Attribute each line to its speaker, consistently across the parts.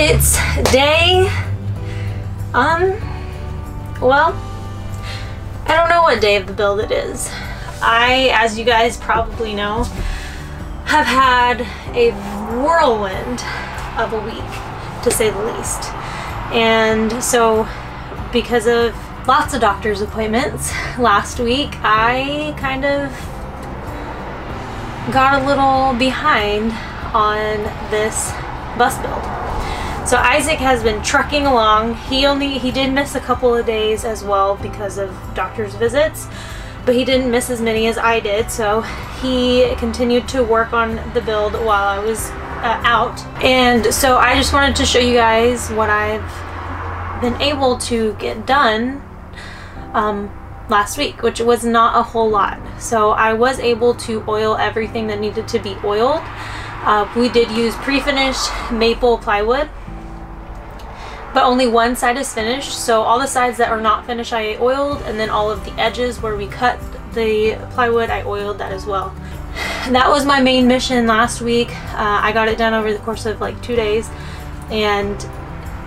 Speaker 1: It's day, well, I don't know what day of the build it is. I, as you guys probably know, have had a whirlwind of a week, to say the least. And so, because of lots of doctor's appointments last week, I kind of got a little behind on this bus build. So Isaac has been trucking along. He did miss a couple of days as well because of doctor's visits, but he didn't miss as many as I did, so he continued to work on the build while I was out. And so I just wanted to show you guys what I've been able to get done last week, which was not a whole lot. So I was able to oil everything that needed to be oiled. We did use pre-finished maple plywood, but only one side is finished. So all the sides that are not finished I oiled, and then all of the edges where we cut the plywood I oiled that as well. That was my main mission last week. I got it done over the course of like 2 days, and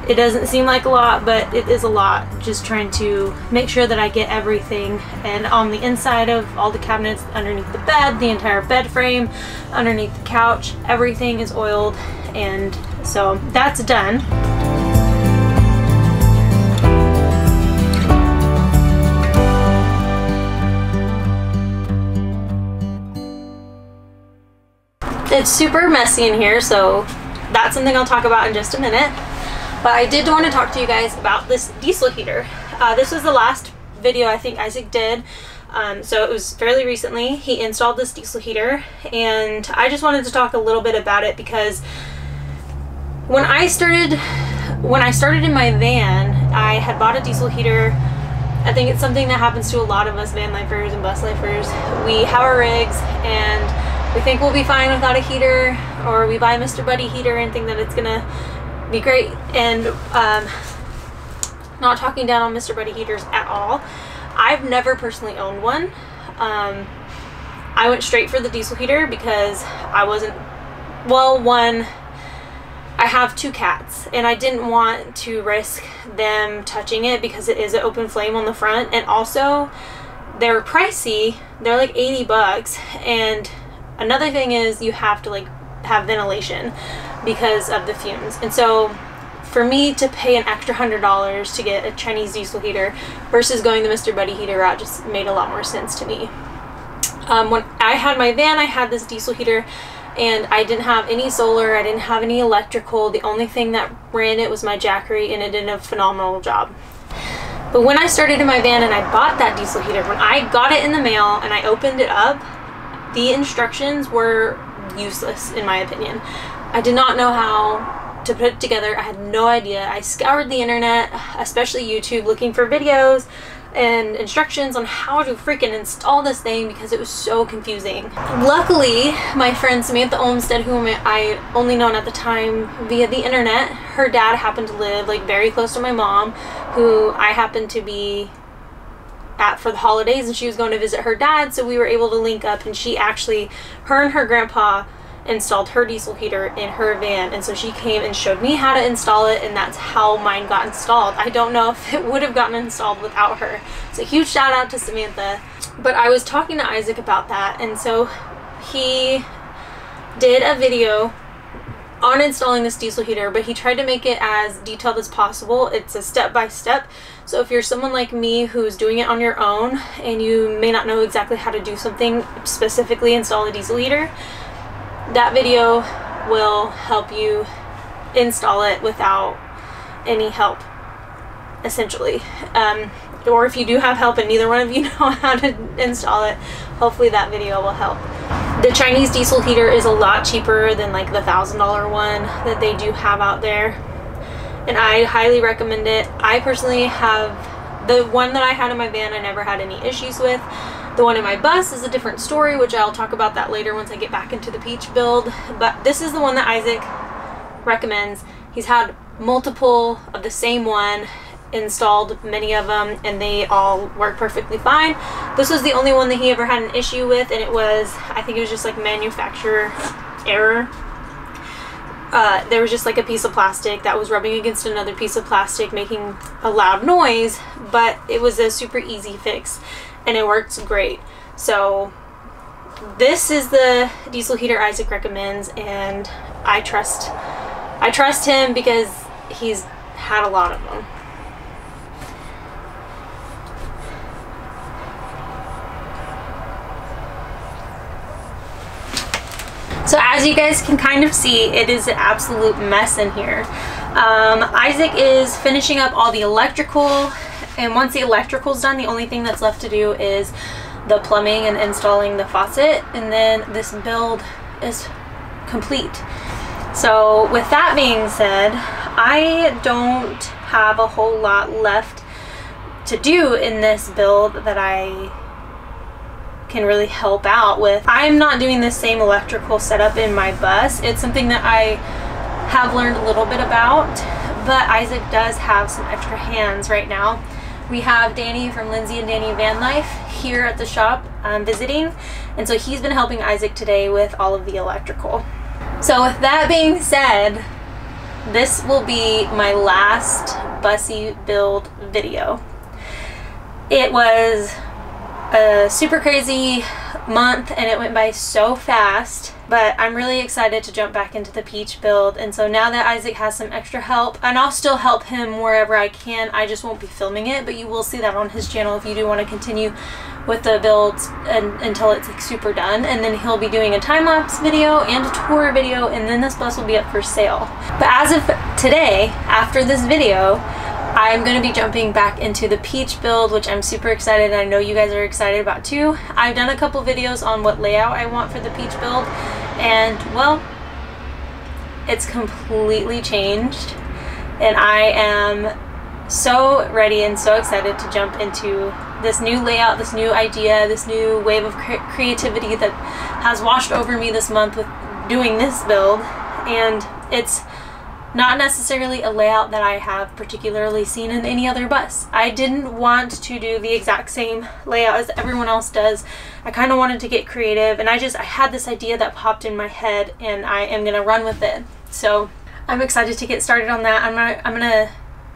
Speaker 1: it doesn't seem like a lot, but it is a lot, just trying to make sure that I get everything. And on the inside of all the cabinets, underneath the bed, the entire bed frame, underneath the couch, everything is oiled, and so that's done. It's super messy in here, so that's something I'll talk about in just a minute. But I did want to talk to you guys about this diesel heater. This was the last video I think Isaac did, so it was fairly recently. He installed this diesel heater, and I just wanted to talk a little bit about it because when I started in my van, I had bought a diesel heater. I think it's something that happens to a lot of us van lifers and bus lifers. We have our rigs and we think we'll be fine without a heater, or we buy a Mr. Buddy heater and think that it's gonna be great. And not talking down on Mr. Buddy heaters at all. I've never personally owned one. I went straight for the diesel heater because I wasn't, well, one, I have 2 cats and I didn't want to risk them touching it because it is an open flame on the front, and also they're pricey. They're like 80 bucks, and another thing is you have to like have ventilation because of the fumes. And so for me to pay an extra $100 to get a Chinese diesel heater versus going the Mr. Buddy heater route just made a lot more sense to me. When I had my van, I had this diesel heater, and I didn't have any solar, I didn't have any electrical. The only thing that ran it was my Jackery, and it did a phenomenal job. But when I started in my van and I bought that diesel heater, when I got it in the mail and I opened it up, the instructions were useless in my opinion. I did not know how to put it together. I had no idea. I scoured the internet, especially YouTube, looking for videos and instructions on how to freaking install this thing because it was so confusing. Luckily, my friend Samantha Olmstead, whom I only known at the time via the internet, her dad happened to live like very close to my mom, who I happened to be at for the holidays, and she was going to visit her dad, so we were able to link up, and her and her grandpa installed her diesel heater in her van, and so she came and showed me how to install it, and that's how mine got installed. I don't know if it would have gotten installed without her, so huge shout out to Samantha. But I was talking to Isaac about that, and so he did a video on installing this diesel heater, but he tried to make it as detailed as possible. It's a step-by-step, so if you're someone like me who's doing it on your own and you may not know exactly how to do something, specifically install a diesel heater, that video will help you install it without any help, essentially. Or if you do have help and neither one of you know how to install it, hopefully that video will help. The Chinese diesel heater is a lot cheaper than like the $1,000 one that they do have out there, and I highly recommend it. I personally have the one that I had in my van, I never had any issues with. The one in my bus is a different story, which I'll talk about that later once I get back into the peach build. But this is the one that Isaac recommends. He's had multiple of the same one installed, many of them, and they all work perfectly fine. This was the only one that he ever had an issue with, and it was, I think it was just like manufacturer error. there was just like a piece of plastic that was rubbing against another piece of plastic, making a loud noise, but it was a super easy fix and it works great. So this is the diesel heater Isaac recommends, and I trust him because he's had a lot of them. So as you guys can kind of see, it is an absolute mess in here. Isaac is finishing up all the electrical, and once the electrical's done, the only thing that's left to do is the plumbing and installing the faucet, and then this build is complete. So with that being said, I don't have a whole lot left to do in this build that I can really help out with. I'm not doing the same electrical setup in my bus. It's something that I have learned a little bit about, but Isaac does have some extra hands right now. We have Danny from Lindsay and Danny Van Life here at the shop visiting, and so he's been helping Isaac today with all of the electrical. So with that being said, this will be my last Bussy build video. It was a super crazy month and it went by so fast, but I'm really excited to jump back into the peach build. And so now that Isaac has some extra help, and I'll still help him wherever I can, I just won't be filming it, but you will see that on his channel if you do want to continue with the builds until it's like super done. And then he'll be doing a time-lapse video and a tour video, and then this bus will be up for sale. But as of today, after this video, I'm going to be jumping back into the peach build, which I'm super excited, and I know you guys are excited about too. I've done a couple videos on what layout I want for the peach build, and well, it's completely changed, and I am so ready and so excited to jump into this new layout, this new idea, this new wave of creativity that has washed over me this month with doing this build. And it's not necessarily a layout that I have particularly seen in any other bus. I didn't want to do the exact same layout as everyone else does. I kind of wanted to get creative, and I had this idea that popped in my head, and I am gonna run with it. So I'm excited to get started on that. I'm gonna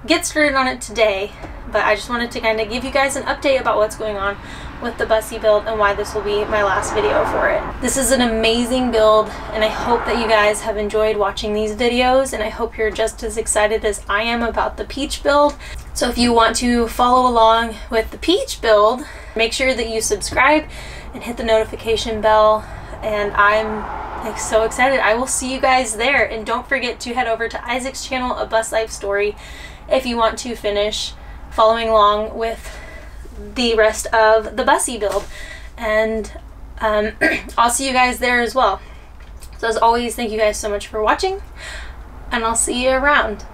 Speaker 1: get started on it today, but I just wanted to kind of give you guys an update about what's going on with the Bussy build and why this will be my last video for it. This is an amazing build, and I hope that you guys have enjoyed watching these videos, and I hope you're just as excited as I am about the peach build. So if you want to follow along with the peach build, make sure that you subscribe and hit the notification bell, and I'm like so excited. I will see you guys there, and don't forget to head over to Isaac's channel, A Bus Life Story, if you want to finish following along with the rest of the Bussy build, and I'll see you guys there as well. So as always, thank you guys so much for watching, and I'll see you around.